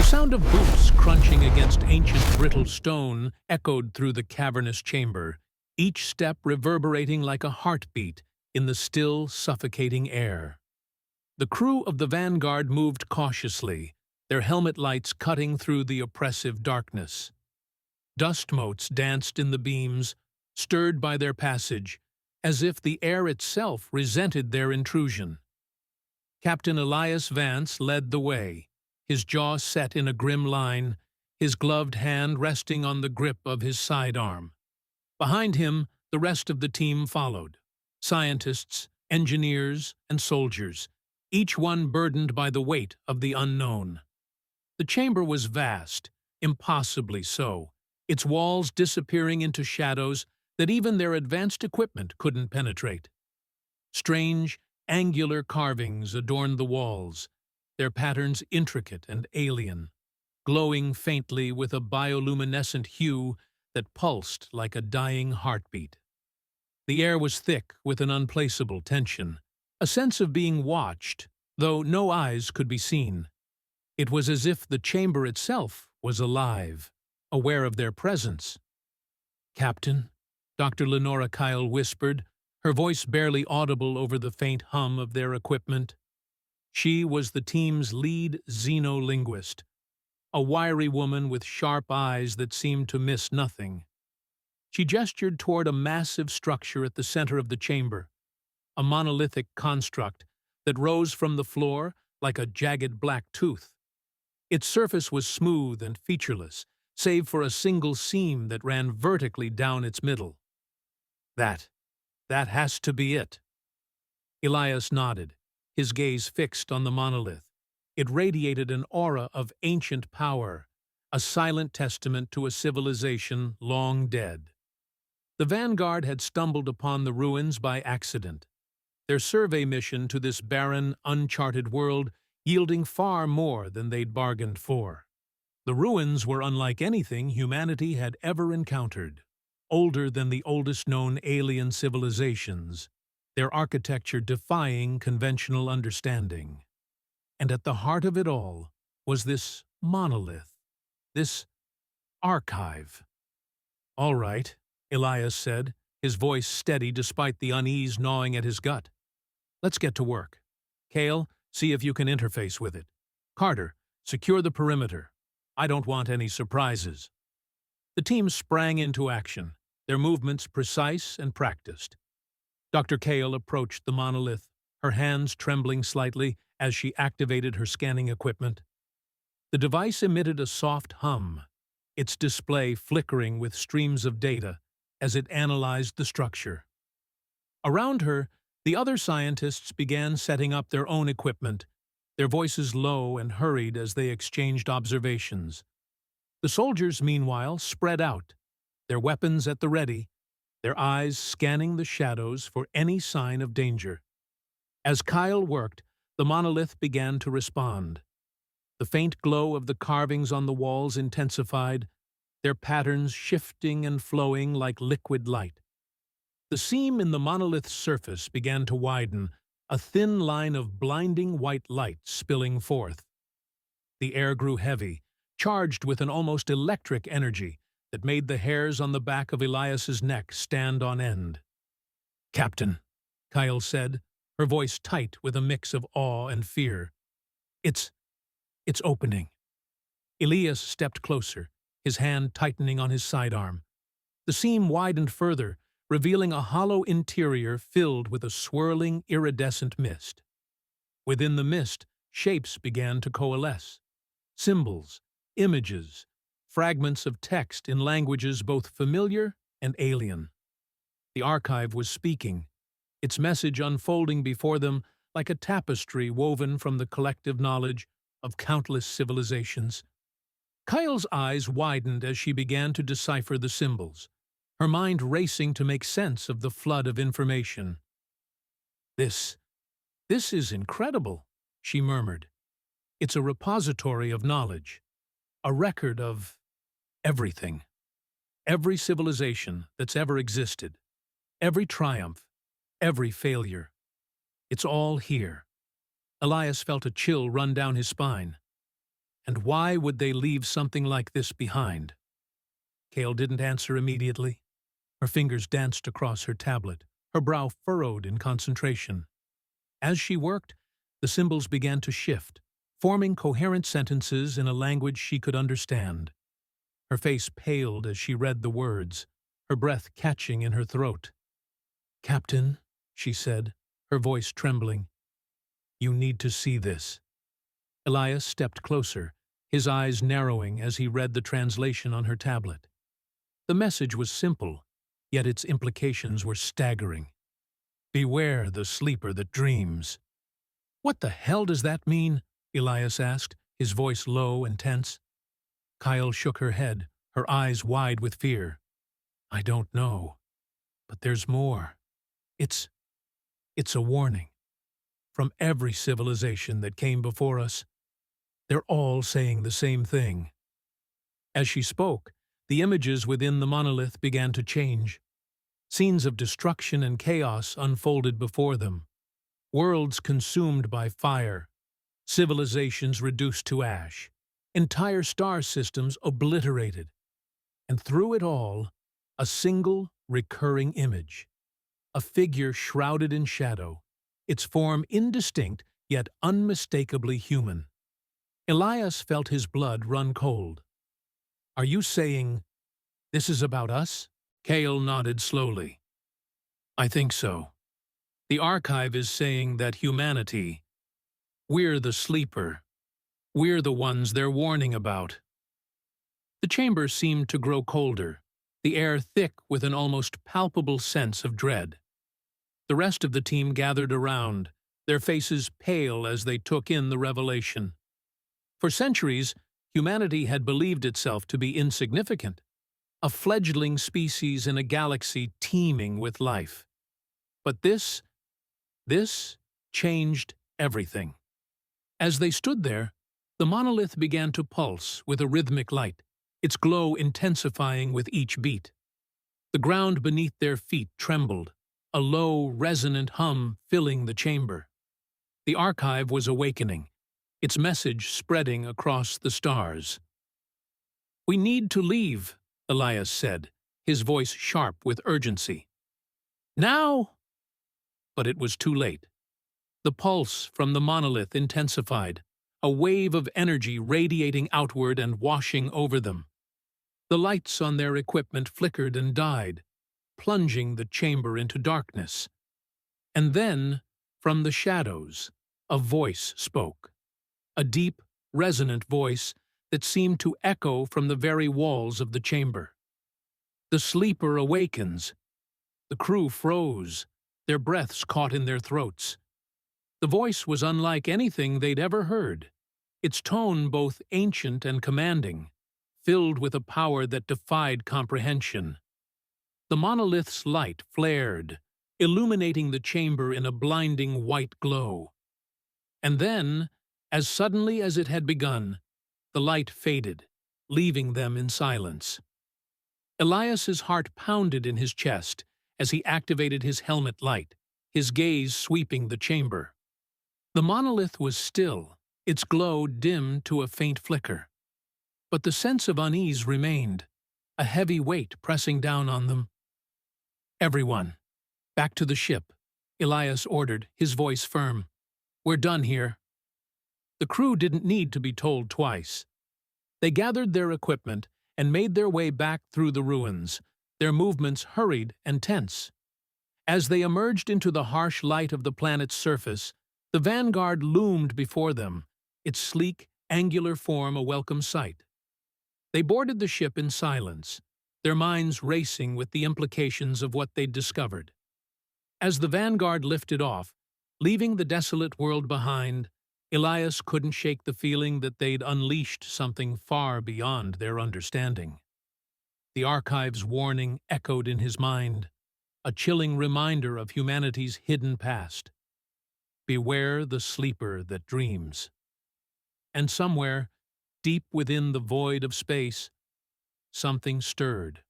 sound of boots crunching against ancient brittle stone echoed through the cavernous chamber, each step reverberating like a heartbeat in the still, suffocating air. The crew of the Vanguard moved cautiously, their helmet lights cutting through the oppressive darkness. Dust motes danced in the beams, stirred by their passage, as if the air itself resented their intrusion. Captain Elias Vance led the way, his jaw set in a grim line, his gloved hand resting on the grip of his sidearm. Behind him, the rest of the team followed, scientists, engineers, and soldiers, each one burdened by the weight of the unknown. The chamber was vast, impossibly so, its walls disappearing into shadows that even their advanced equipment couldn't penetrate. Strange, angular carvings adorned the walls, their patterns intricate and alien, glowing faintly with a bioluminescent hue that pulsed like a dying heartbeat. The air was thick with an unplaceable tension, a sense of being watched, though no eyes could be seen. It was as if the chamber itself was alive, aware of their presence. "Captain," Dr. Lenora Kyle whispered, her voice barely audible over the faint hum of their equipment. She was the team's lead xenolinguist, a wiry woman with sharp eyes that seemed to miss nothing. She gestured toward a massive structure at the center of the chamber, a monolithic construct that rose from the floor like a jagged black tooth. Its surface was smooth and featureless, save for a single seam that ran vertically down its middle. That has to be it." Elias nodded, his gaze fixed on the monolith. It radiated an aura of ancient power, a silent testament to a civilization long dead. The Vanguard had stumbled upon the ruins by accident, their survey mission to this barren, uncharted world yielding far more than they'd bargained for. The ruins were unlike anything humanity had ever encountered, older than the oldest known alien civilizations, their architecture defying conventional understanding. And at the heart of it all was this monolith, this archive. "All right," Elias said, his voice steady despite the unease gnawing at his gut. "Let's get to work. Cale, see if you can interface with it. Carter, secure the perimeter. I don't want any surprises." The team sprang into action, their movements precise and practiced. Dr. Cale approached the monolith, her hands trembling slightly as she activated her scanning equipment. The device emitted a soft hum, its display flickering with streams of data as it analyzed the structure. Around her, the other scientists began setting up their own equipment, their voices low and hurried as they exchanged observations. The soldiers, meanwhile, spread out, their weapons at the ready, their eyes scanning the shadows for any sign of danger. As Kyle worked, the monolith began to respond. The faint glow of the carvings on the walls intensified, their patterns shifting and flowing like liquid light. The seam in the monolith's surface began to widen, a thin line of blinding white light spilling forth. The air grew heavy, charged with an almost electric energy that made the hairs on the back of Elias's neck stand on end. "Captain," Kyle said, her voice tight with a mix of awe and fear. It's opening." Elias stepped closer, his hand tightening on his sidearm. The seam widened further, revealing a hollow interior filled with a swirling, iridescent mist. Within the mist, shapes began to coalesce. Symbols, images, fragments of text in languages both familiar and alien. The archive was speaking, its message unfolding before them like a tapestry woven from the collective knowledge of countless civilizations. Kyle's eyes widened as she began to decipher the symbols, her mind racing to make sense of the flood of information. This is incredible," she murmured. "It's a repository of knowledge, a record of everything. Every civilization that's ever existed, every triumph, every failure. It's all here." Elias felt a chill run down his spine. And why would they leave something like this behind? Kale didn't answer immediately. Her fingers danced across her tablet, her brow furrowed in concentration. As she worked, the symbols began to shift, forming coherent sentences in a language she could understand. Her face paled as she read the words, her breath catching in her throat. "Captain," she said, her voice trembling, "you need to see this." Elias stepped closer, his eyes narrowing as he read the translation on her tablet. The message was simple, yet its implications were staggering. "Beware the sleeper that dreams." "What the hell does that mean?" Elias asked, his voice low and tense. Kyle shook her head, her eyes wide with fear. "I don't know. But there's more. It's a warning. From every civilization that came before us. They're all saying the same thing." As she spoke, the images within the monolith began to change. Scenes of destruction and chaos unfolded before them. Worlds consumed by fire, civilizations reduced to ash, entire star systems obliterated. And through it all, a single recurring image. A figure shrouded in shadow, its form indistinct yet unmistakably human. Elias felt his blood run cold. "Are you saying this is about us?" Kale nodded slowly. "I think so. The archive is saying that humanity, we're the sleeper. We're the ones they're warning about." The chamber seemed to grow colder, the air thick with an almost palpable sense of dread. The rest of the team gathered around, their faces pale as they took in the revelation. For centuries, humanity had believed itself to be insignificant, a fledgling species in a galaxy teeming with life. But this changed everything. As they stood there, the monolith began to pulse with a rhythmic light, its glow intensifying with each beat. The ground beneath their feet trembled, a low, resonant hum filling the chamber. The archive was awakening, its message spreading across the stars. "We need to leave," Elias said, his voice sharp with urgency. "Now!" But it was too late. The pulse from the monolith intensified, a wave of energy radiating outward and washing over them. The lights on their equipment flickered and died, plunging the chamber into darkness. And then, from the shadows, a voice spoke. A deep, resonant voice that seemed to echo from the very walls of the chamber. "The sleeper awakens." The crew froze, their breaths caught in their throats. The voice was unlike anything they'd ever heard, its tone both ancient and commanding, filled with a power that defied comprehension. The monolith's light flared, illuminating the chamber in a blinding white glow. And then, as suddenly as it had begun, the light faded, leaving them in silence. Elias's heart pounded in his chest as he activated his helmet light, his gaze sweeping the chamber. The monolith was still, its glow dimmed to a faint flicker. But the sense of unease remained, a heavy weight pressing down on them. "Everyone, back to the ship," Elias ordered, his voice firm. "We're done here." The crew didn't need to be told twice. They gathered their equipment and made their way back through the ruins, their movements hurried and tense. As they emerged into the harsh light of the planet's surface, the Vanguard loomed before them, its sleek, angular form a welcome sight. They boarded the ship in silence, their minds racing with the implications of what they'd discovered. As the Vanguard lifted off, leaving the desolate world behind, Elias couldn't shake the feeling that they'd unleashed something far beyond their understanding. The archive's warning echoed in his mind, a chilling reminder of humanity's hidden past. Beware the sleeper that dreams. And somewhere, deep within the void of space, something stirred.